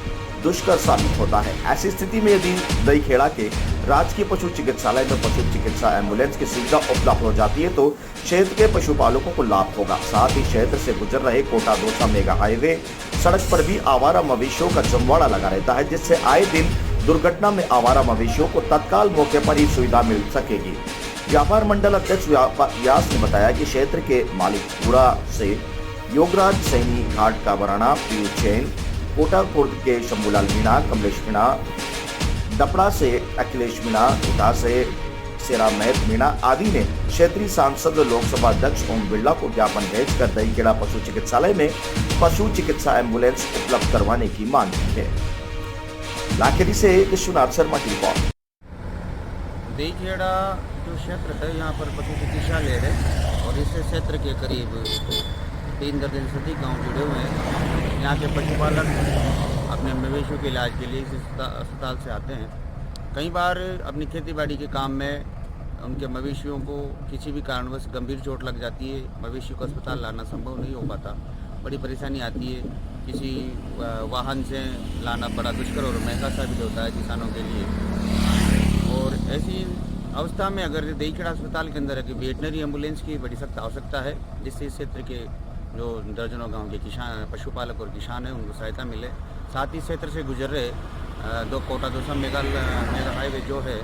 दुष्कर साबित होता है। ऐसी स्थिति में यदि दहीखेड़ा के राजकीय पशु चिकित्सालय में पशु चिकित्सा एम्बुलेंस की सुविधा उपलब्ध हो जाती है तो क्षेत्र के पशुपालकों को लाभ होगा। साथ ही क्षेत्र से गुजर रहे कोटा दौसा मेगा हाईवे सड़क पर भी आवारा मवेशियों का जमवाड़ा लगा रहता है, जिससे आए दिन दुर्घटना में आवारा मवेशियों को तत्काल मौके पर ही सुविधा मिल सकेगी। व्यापार मंडल अध्यक्ष व्यास ने बताया कि क्षेत्र के मालिकपुरा से योगराज सैनी, घाट का बराना, पीयूष जैन, कोटा खुर्द के शंभूलाल मीणा, कमलेश मीणा, दपड़ा से अखिलेश मीणा, कोटा से सेरामैत मीणा आदि ने क्षेत्रीय सांसद लोकसभा अध्यक्ष ओम बिरला को ज्ञापन भेजकर दहीखेड़ा पशु चिकित्सालय में पशु चिकित्सा एम्बुलेंस उपलब्ध करवाने की मांग की है। लाखेरी से विश्वनाथ शर्मा की रिपोर्ट। दहीखेड़ा जो क्षेत्र है यहाँ पर पशु चिकित्सालय है और इस क्षेत्र के करीब 3 दर्जन से अधिक गाँव जुड़े हुए हैं। यहाँ के पशुपालक अपने मवेशियों के इलाज के लिए इस अस्पताल से आते हैं। कई बार अपनी खेतीबाड़ी के काम में उनके मवेशियों को किसी भी कारणवश गंभीर चोट लग जाती है, मवेशियों को अस्पताल लाना संभव नहीं हो पाता, बड़ी परेशानी आती है। किसी वाहन से लाना बड़ा दुष्कर और महंगा साबित होता है किसानों के लिए। और ऐसी अवस्था में अगर दहीखेड़ा अस्पताल के अंदर एक वेटनरी एम्बुलेंस की बड़ी सख्त आवश्यकता है, जिससे इस क्षेत्र के जो दर्जनों गांव के किसान पशुपालक और किसान हैं उनको सहायता मिले। साथ ही क्षेत्र से गुजर रहे कोटा दौसा मेगा हाईवे जो है,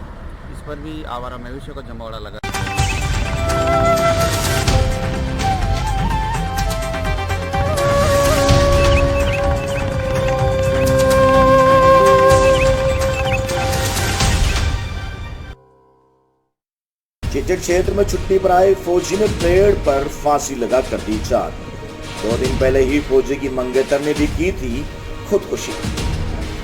इस पर भी आवारा मवेशियों का जमावड़ा लगा। चेचड़ क्षेत्र में छुट्टी पर आए फौजी ने पेड़ पर फांसी लगा कर दी जान। 2 दिन पहले ही फौजी की मंगेतर ने भी की थी खुदकुशी।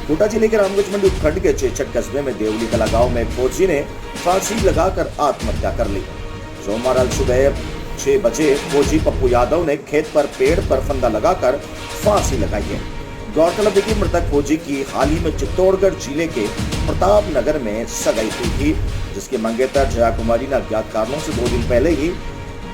कोटा जिले के रामगंज मंडी उपखंड के चेचड़ कस्बे में देवली कला गांव में फौजी ने फांसी लगाकर आत्महत्या कर ली। सोमवार सुबह 6 बजे फौजी पप्पू यादव ने खेत पर पेड़ पर फंदा लगाकर फांसी लगाई है। गौरतलब है कि मृतक फौजी की हाल ही में चित्तौड़गढ़ जिले के प्रताप नगर में सगाई हुई थी, जिसके मंगेतर जया कुमारी ने अज्ञात कारणों से 2 दिन पहले ही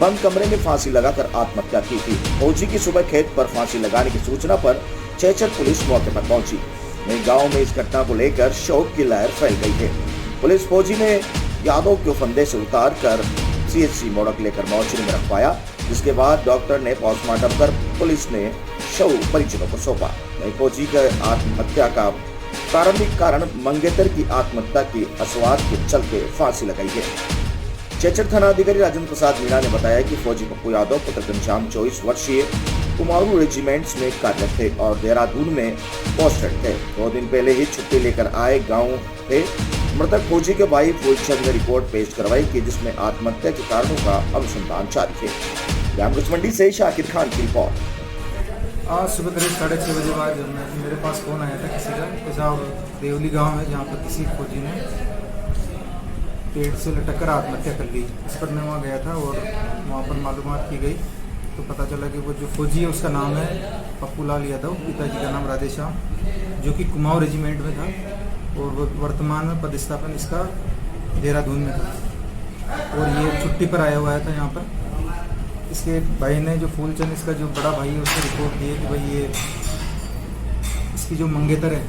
बंद कमरे में फांसी लगाकर आत्महत्या की थी। फौजी की सुबह खेत पर फांसी लगाने की सूचना पर चेचड़ पुलिस मौके पर पहुंची। वहीं गांव में इस घटना को लेकर शोक की लहर फैल गई है। पुलिस फौजी ने यादव को फंदे से उतार कर CHC मोड़क लेकर मोर्चरी में रखवाया, जिसके बाद डॉक्टर ने पोस्टमार्टम कर पुलिस ने शव परिजनों को सौंपा। वहीं फौजी का आत्महत्या का प्रारंभिक कारण मंगेतर की आत्महत्या की अस्वाद के चलते फांसी लगाई है। चेचड़ थाना अधिकारी राजेंद्र प्रसाद मीणा ने बताया कि फौजी पप्पू यादव पुत्र घनश्याम 24 वर्षीय कुमाऊं रेजिमेंट्स में कार्यरत थे और देहरादून में पोस्टेड थे। 2 दिन पहले ही छुट्टी लेकर आए गांव थे। मृतक फौजी के भाई फूलचंद ने रिपोर्ट पेश करवाई कि जिसमें आत्महत्या के कारणों का अनुसंधान जारी है। रामगंज मंडी से शाकिर खान की रिपोर्ट। आज सुबह करीब 6:30 बजे बाद मेरे पास फोन आया था किसी का कि साहब देवली गांव है जहाँ पर किसी फौजी ने पेड़ से लटक कर आत्महत्या कर ली। इस पर मैं वहाँ गया था और वहाँ पर मालूमात की गई तो पता चला कि वो जो फौजी है उसका नाम है पप्पू लाल यादव, पिताजी का नाम राधेश्याम, जो कि कुमाऊं रेजिमेंट में था और वो वर्तमान में पदस्थापन इसका देहरादून में था और ये छुट्टी पर आया हुआ था यहाँ पर। इसके भाई ने जो फूलचंद इसका जो बड़ा भाई है उसने रिपोर्ट दी है कि भाई ये इसकी जो मंगेतर है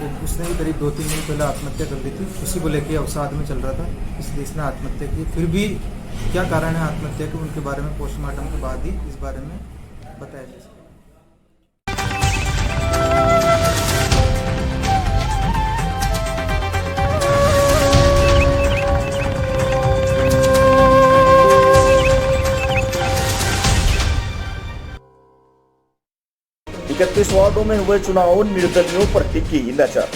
तो उसने भी करीब 2-3 दिन पहले आत्महत्या कर ली थी। उसी को लेके अवसाद में चल रहा था, इसलिए इसने आत्महत्या की। फिर भी क्या कारण है आत्महत्या के उनके बारे में पोस्टमार्टम के बाद ही इस बारे में बताया जा सकता है। वार्डों में हुए चुनाव, निर्दलियों पर टिकी नजर।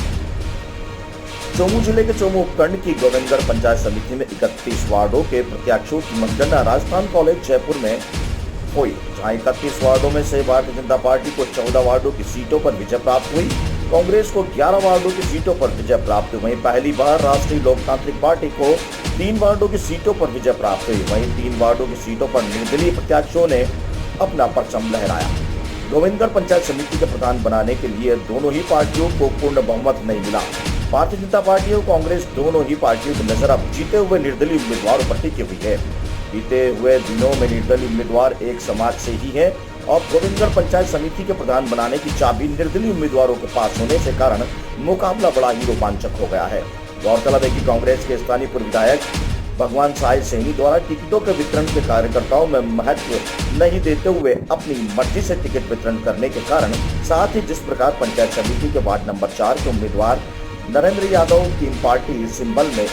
चोमू जिले के चोमू उपखंड की गोविंदगढ़ पंचायत समिति में 31 वार्डों के प्रत्याशियों की मतगणना राजस्थान कॉलेज जयपुर में हुई, जहां 31 वार्डों में से भारतीय जनता पार्टी को 14 वार्डों की सीटों पर विजय प्राप्त हुई, कांग्रेस को 11 वार्डों की सीटों पर विजय प्राप्त हुई। वहीं पहली बार राष्ट्रीय लोकतांत्रिक पार्टी को 3 वार्डों की सीटों पर विजय प्राप्त हुई। वहीं 3 वार्डों की सीटों पर निर्दलीय प्रत्याशियों ने अपना परचम लहराया। गोविंदगढ़ पंचायत समिति के प्रधान बनाने के लिए दोनों ही पार्टियों को पूर्ण बहुमत नहीं मिला। भारतीय जनता पार्टी और कांग्रेस दोनों ही पार्टियों की नजर अब जीते हुए निर्दलीय उम्मीदवारों पर टिकी हुई है। बीते हुए दिनों में निर्दलीय उम्मीदवार एक समाज से ही है और गोविंदगढ़ पंचायत समिति के प्रधान बनाने की चाबी निर्दलीय उम्मीदवारों के पास होने से कारण मुकाबला बड़ा ही रोमांचक हो गया है। गौरतलब है कि कांग्रेस के स्थानीय पूर्व विधायक भगवान साय सैनी द्वारा टिकटों के वितरण के कार्यकर्ताओं में महत्व नहीं देते हुए अपनी मर्जी से टिकट वितरण करने के कारण, साथ ही जिस प्रकार पंचायत समिति के वार्ड नंबर 4 के उम्मीदवार नरेंद्र यादव की पार्टी सिंबल में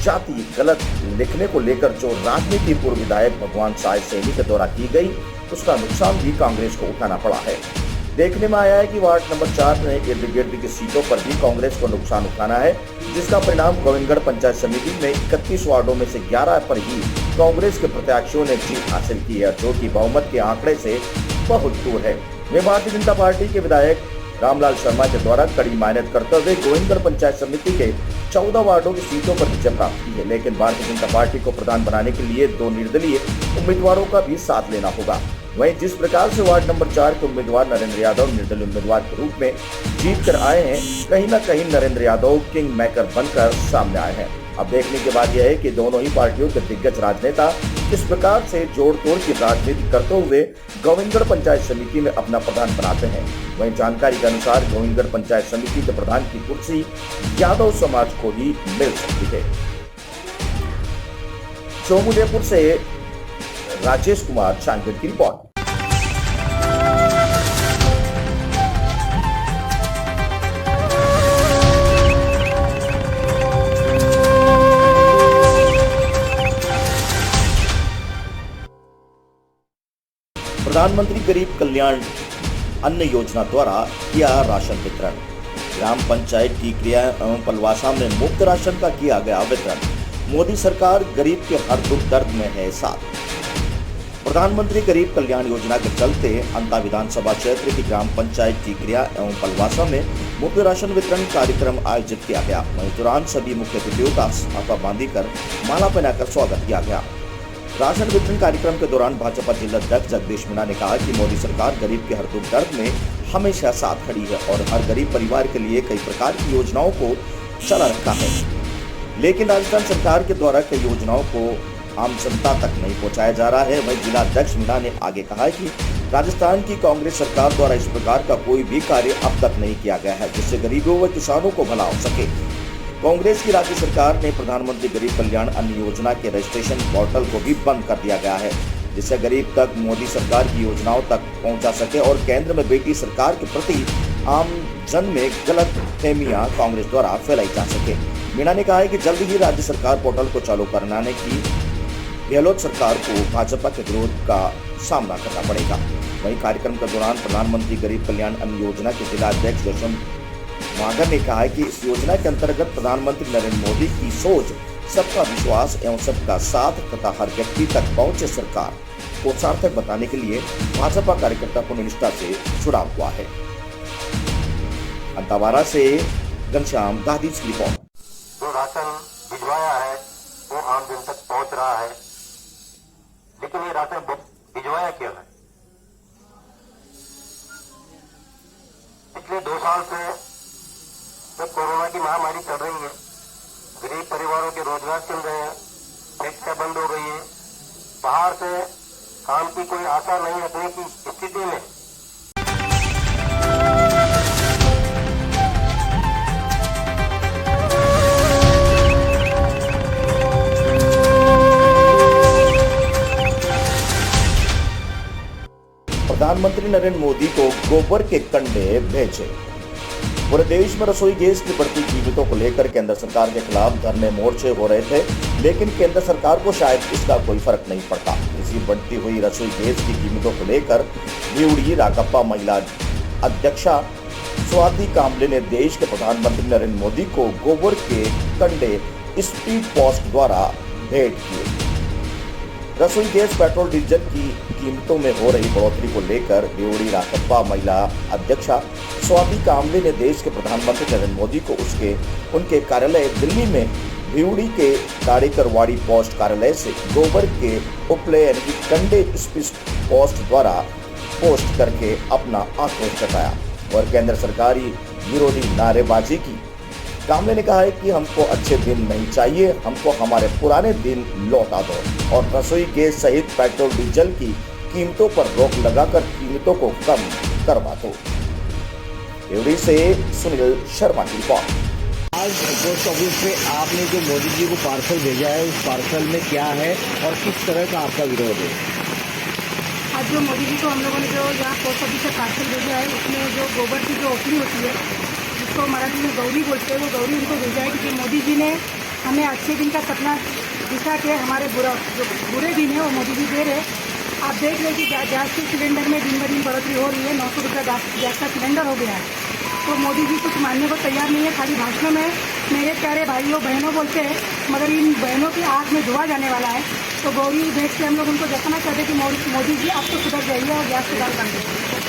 जाति गलत लिखने को लेकर जो राजनीति पूर्व विधायक भगवान साय सैनी के द्वारा की गई, उसका नुकसान भी कांग्रेस को उठाना पड़ा है। देखने में आया है कि वार्ड नंबर 4 में इर्द गिर्द की सीटों पर भी कांग्रेस को नुकसान उठाना है, जिसका परिणाम गोविंदगढ़ पंचायत समिति में 31 वार्डों में से 11 पर ही कांग्रेस के प्रत्याशियों ने जीत हासिल की है, जो कि बहुमत के आंकड़े से बहुत दूर है। वे भारतीय जनता पार्टी के विधायक रामलाल शर्मा के द्वारा कड़ी मेहनत करते हुए गोविंदगढ़ पंचायत समिति के 14 वार्डों की सीटों पर विजय प्राप्त की है, लेकिन भारतीय जनता पार्टी को प्रधान बनाने के लिए 2 निर्दलीय उम्मीदवारों का भी साथ लेना होगा। वहीं जिस प्रकार से वार्ड नंबर 4 के उम्मीदवार नरेंद्र यादव निर्दलीय उम्मीदवार के रूप में जीत कर आए हैं, कहीं न कहीं नरेंद्र यादव किंग मेकर बनकर सामने आए हैं। अब देखने की बात यह है कि दोनों ही पार्टियों के दिग्गज राजनेता किस प्रकार से जोड़ तोड़ की राजनीति करते हुए गोविंदगढ़ पंचायत समिति में अपना प्रधान बनाते हैं। वहीं जानकारी के अनुसार गोविंदगढ़ पंचायत समिति के प्रधान की कुर्सी यादव समाज को ही मिल सकती है। चौमुदेपुर से राजेश कुमार चांदगढ़ की रिपोर्ट। प्रधानमंत्री गरीब कल्याण अन्न योजना द्वारा किया राशन वितरण। ग्राम पंचायत टीकरिया एवं पलवासा में मुफ्त राशन का किया गया वितरण। मोदी सरकार गरीब के हर दुख दर्द में है साथ। प्रधानमंत्री गरीब कल्याण योजना के चलते अंता विधानसभा क्षेत्र की ग्राम पंचायत टीकरिया एवं पलवासा में मुफ्त राशन वितरण कार्यक्रम आयोजित किया गया। इस दौरान सभी मुख्य अतिथियों का साफा बांधकर माला पहनाकर स्वागत किया गया। राशन वितरण कार्यक्रम के दौरान भाजपा जिला अध्यक्ष जगदीश मीणा ने कहा कि मोदी सरकार गरीब के हर दुख दर्द में हमेशा साथ खड़ी है और हर गरीब परिवार के लिए कई प्रकार की योजनाओं को चला रखा है, लेकिन राजस्थान सरकार के द्वारा कई योजनाओं को आम जनता तक नहीं पहुंचाया जा रहा है। वहीं जिला अध्यक्ष मीणा ने आगे कहा कि राजस्थान की कांग्रेस सरकार द्वारा इस प्रकार का कोई भी कार्य अब तक नहीं किया गया है जिससे गरीबों व किसानों को भला हो सके। कांग्रेस की राज्य सरकार ने प्रधानमंत्री गरीब कल्याण अन्न योजना के रजिस्ट्रेशन पोर्टल को भी बंद कर दिया गया है, जिससे गरीब तक मोदी सरकार की योजनाओं तक पहुंचा सके और केंद्र में बेटी सरकार के प्रति आम जन में गलत फहमियां कांग्रेस द्वारा फैलाई जा सके। मीणा ने कहा है कि जल्द ही राज्य सरकार पोर्टल को चालू कराने की गहलोत सरकार को भाजपा के विरोध का सामना करना पड़ेगा। वहीं कार्यक्रम के दौरान प्रधानमंत्री गरीब कल्याण अन्न योजना के जिला अध्यक्ष यशवंत मागर ने कहा है कि इस योजना के अंतर्गत प्रधानमंत्री नरेंद्र मोदी की सोच सबका विश्वास एवं सबका साथ तथा हर व्यक्ति तक पहुंचे सरकार को सार्थक बताने के लिए भाजपा कार्यकर्ता को निष्ठा से जुड़ा हुआ है। अंतावारा से घनश्याम दादीज की रिपोर्ट। जो राशन भिजवाया है वो आम जन तक पहुंच रहा है, लेकिन ये राशन भिजवाया क्यों है? पिछले 2 साल से जब कोरोना की महामारी चल रही है, गरीब परिवारों के रोजगार चल रहे हैं, फैक्ट्रियां बंद हो गई है, बाहर से काम की कोई आशा नहीं रखने की स्थिति में प्रधानमंत्री नरेंद्र मोदी को गोबर के कंडे भेजे। पूरे देश में रसोई गैस की बढ़ती कीमतों को लेकर केंद्र सरकार के खिलाफ धरने मोर्चे हो रहे थे, लेकिन केंद्र सरकार को शायद इसका कोई फर्क नहीं पड़ता। इसी बढ़ती हुई रसोई गैस की कीमतों को लेकर भिवड़ी राकप्पा महिला अध्यक्षा स्वाति कामले ने देश के प्रधानमंत्री नरेंद्र मोदी को गोबर के कंडे स्पीड पोस्ट द्वारा भेंट किए। रसोई गैस, पेट्रोल, डीजल की कीमतों में हो रही बढ़ोतरी को लेकर भिवड़ी राकप्पा महिला अध्यक्षा स्वाति कामले ने देश के प्रधानमंत्री नरेंद्र मोदी को उनके कार्यालय दिल्ली में भिवड़ी के दाड़ेकरवाड़ी पोस्ट कार्यालय से गोबर के उपले यानी कि कंडे स्पीड पोस्ट द्वारा पोस्ट करके अपना आक्रोश जताया और केंद्र सरकारी विरोधी नारेबाजी की। कामले ने कहा है कि हमको अच्छे दिन नहीं चाहिए, हमको हमारे पुराने दिन लौटा दो और रसोई गैस सहित पेट्रोल डीजल की कीमतों पर रोक लगाकर कीमतों को कम करवा दो। भिवड़ी से सुनील शर्मा की रिपोर्ट। आज पोस्ट ऑफिस पे आपने जो मोदी जी को पार्सल भेजा है, उस पार्सल में क्या है और किस तरह का आपका विरोध है? आज जो मोदी जी को हम लोगों ने जो यहाँ पोस्ट ऑफिस से पार्सल भेजा है, उसमें जो गोबर की जो ओपनिंग होती है, जिसको मराठी में गौरी बोलते हैं, वो गौरी उनको भेजा है कि मोदी जी ने हमें अच्छे दिन का सपना दिखा के हमारे जो बुरे दिन है वो मोदी जी दे रहे। आप देख रहे हैं कि गैस के सिलेंडर में दिन ब दिन बढ़ोतरी हो रही है। 900 रुपये गैस का सिलेंडर हो गया है। तो मोदी जी कुछ मानने को तैयार नहीं है। खाली भाषणों में मेरे प्यारे भाइयों बहनों बोलते हैं, मगर इन बहनों की आँख में धुआं जाने वाला है। तो गौरी देख के हम लोग उनको जताना चाहते हैं कि मोदी जी आप तो सुधर जाइए और गैस सुधार कर दीजिए।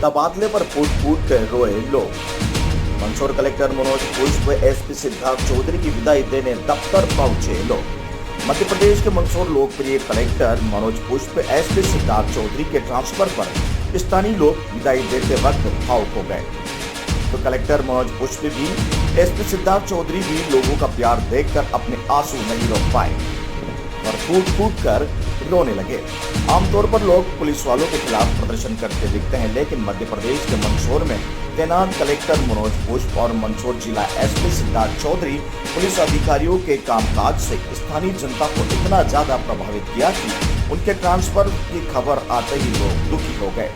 तबादले पर फूट फूट कर रोए लोग। मंदसौर कलेक्टर मनोज पुष्प एसपी सिद्धार्थ चौधरी की विदाई देने दफ्तर पहुंचे लोग। मध्य प्रदेश के मंदसौर लोकप्रिय कलेक्टर मनोज पुष्प एसपी सिद्धार्थ चौधरी के ट्रांसफर पर स्थानीय लोग विदाई देते वक्त भावुक हो गए। तो कलेक्टर मनोज पुष्प भी एसपी सिद्धार्थ चौधरी भी लोगों का प्यार देखकर अपने आंसू नहीं रोक पाए और फूट फूट कर रोने लगे। आमतौर पर लोग पुलिस वालों के खिलाफ प्रदर्शन करते दिखते हैं, लेकिन मध्य प्रदेश के मंदसौर में तैनात कलेक्टर मनोज पुष्प और मंदसौर जिला एसपी सिद्धार्थ चौधरी पुलिस अधिकारियों के कामकाज से स्थानीय जनता को इतना ज्यादा प्रभावित किया कि उनके ट्रांसफर की खबर आते ही लोग दुखी हो गए।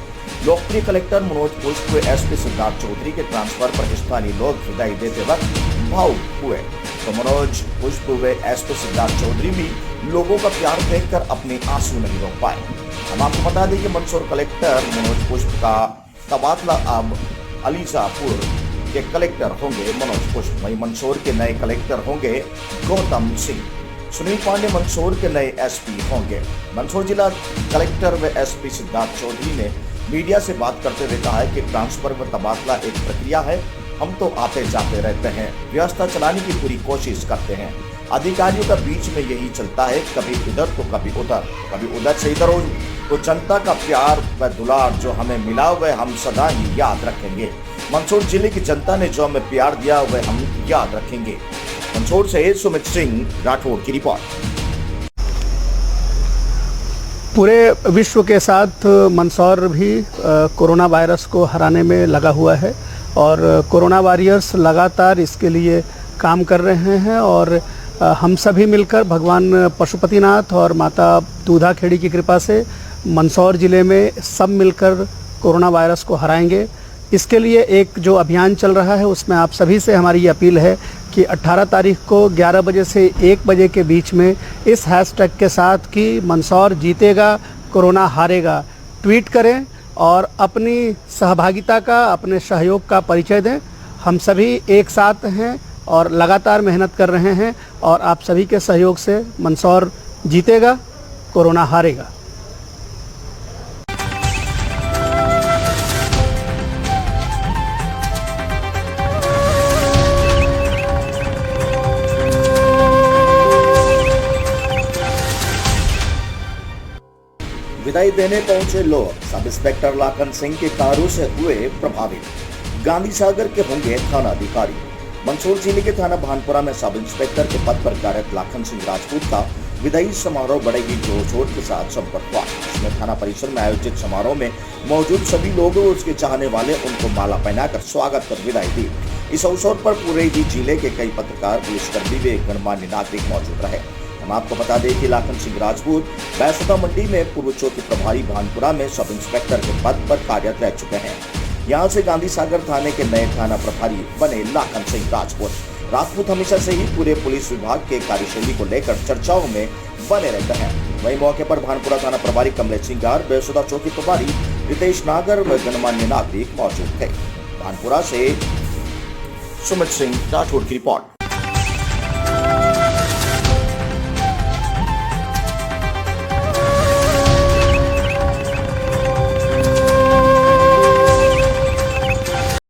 लोकप्रिय कलेक्टर मनोज पुष्प एसपी सिद्धार्थ चौधरी के ट्रांसफर पर स्थानीय लोग विदाई देते वक्त भावुक हुए। तो मनोज पुष्प व एसपी सिद्धार्थ चौधरी भी लोगों का प्यार देखकर अपने आंसू नहीं रोक पाए। हम आपको बता दें कि मंदसौर कलेक्टर मनोज पुष्प का तबादला अब अलीजापुर के कलेक्टर होंगे मनोज पुष्प। वहीं मंदसौर के नए कलेक्टर होंगे गौतम सिंह। सुनील पांडे मंदसौर के नए एसपी होंगे। मंदसौर जिला कलेक्टर व एसपी सिद्धार्थ चौधरी ने मीडिया से बात करते हुए कहा है कि ट्रांसफर व तबादला एक प्रक्रिया है। हम तो आते जाते रहते हैं, व्यवस्था चलाने की पूरी कोशिश करते हैं। अधिकारियों का बीच में यही चलता है, कभी इधर तो कभी उधर से इधर हो। तो जनता का प्यार व दुलार जो हमें मिला वह हम सदा ही याद रखेंगे। मंदसौर जिले की जनता ने जो हमें प्यार दिया वह हम याद रखेंगे। मंदसौर से सुमित सिंह राठौड़ की रिपोर्ट। पूरे विश्व के साथ मंदसौर भी कोरोना वायरस को हराने में लगा हुआ है और कोरोना वॉरियर्स लगातार इसके लिए काम कर रहे हैं और हम सभी मिलकर भगवान पशुपतिनाथ और माता दूधाखेड़ी की कृपा से मंदसौर ज़िले में सब मिलकर कोरोना वायरस को हराएंगे। इसके लिए एक जो अभियान चल रहा है उसमें आप सभी से हमारी ये अपील है कि 18 तारीख को 11 बजे से 1 बजे के बीच में इस हैशटैग के साथ कि मंदसौर जीतेगा कोरोना हारेगा ट्वीट करें और अपनी सहभागिता का अपने सहयोग का परिचय दें। हम सभी एक साथ हैं और लगातार मेहनत कर रहे हैं और आप सभी के सहयोग से मंदसौर जीतेगा कोरोना हारेगा। विदाई देने पहुंचे लोग। सब इंस्पेक्टर लाखन सिंह के कारों से हुए प्रभावित। गांधी सागर के होंगे थाना अधिकारी। मंदसौर जिले के थाना भानपुरा में सब इंस्पेक्टर के पद पर कार्यरत लाखन सिंह राजपूत का विदाई समारोह बड़े ही जोर शोर के साथ संपन्न हुआ। इसमें थाना परिसर में आयोजित समारोह में मौजूद सभी लोगों और उसके चाहने वाले उनको माला पहनाकर स्वागत कर विदाई दी। इस अवसर पर पूरे ही जिले के कई पत्रकार, पुलिसकर्मी व गणमान्य नागरिक मौजूद रहे। हम आपको बता दें कि लाखन सिंह राजपूत बैसोदा मंडी में पूर्व चौकी प्रभारी भानपुरा में सब इंस्पेक्टर के पद पर कार्यरत रह चुके हैं। यहां से गांधी सागर थाने के नए थाना प्रभारी बने लाखन सिंह राजपूत हमेशा से ही पूरे पुलिस विभाग के कार्यशैली को लेकर चर्चाओं में बने रहते हैं। वहीं मौके पर भानपुरा थाना प्रभारी कमलेश सिंह गार, बैसोदा चौकी प्रभारी रितेश नागर व गणमान्य नागरिक मौजूद थे। भानपुरा से सुमित सिंह राठौड़ की रिपोर्ट।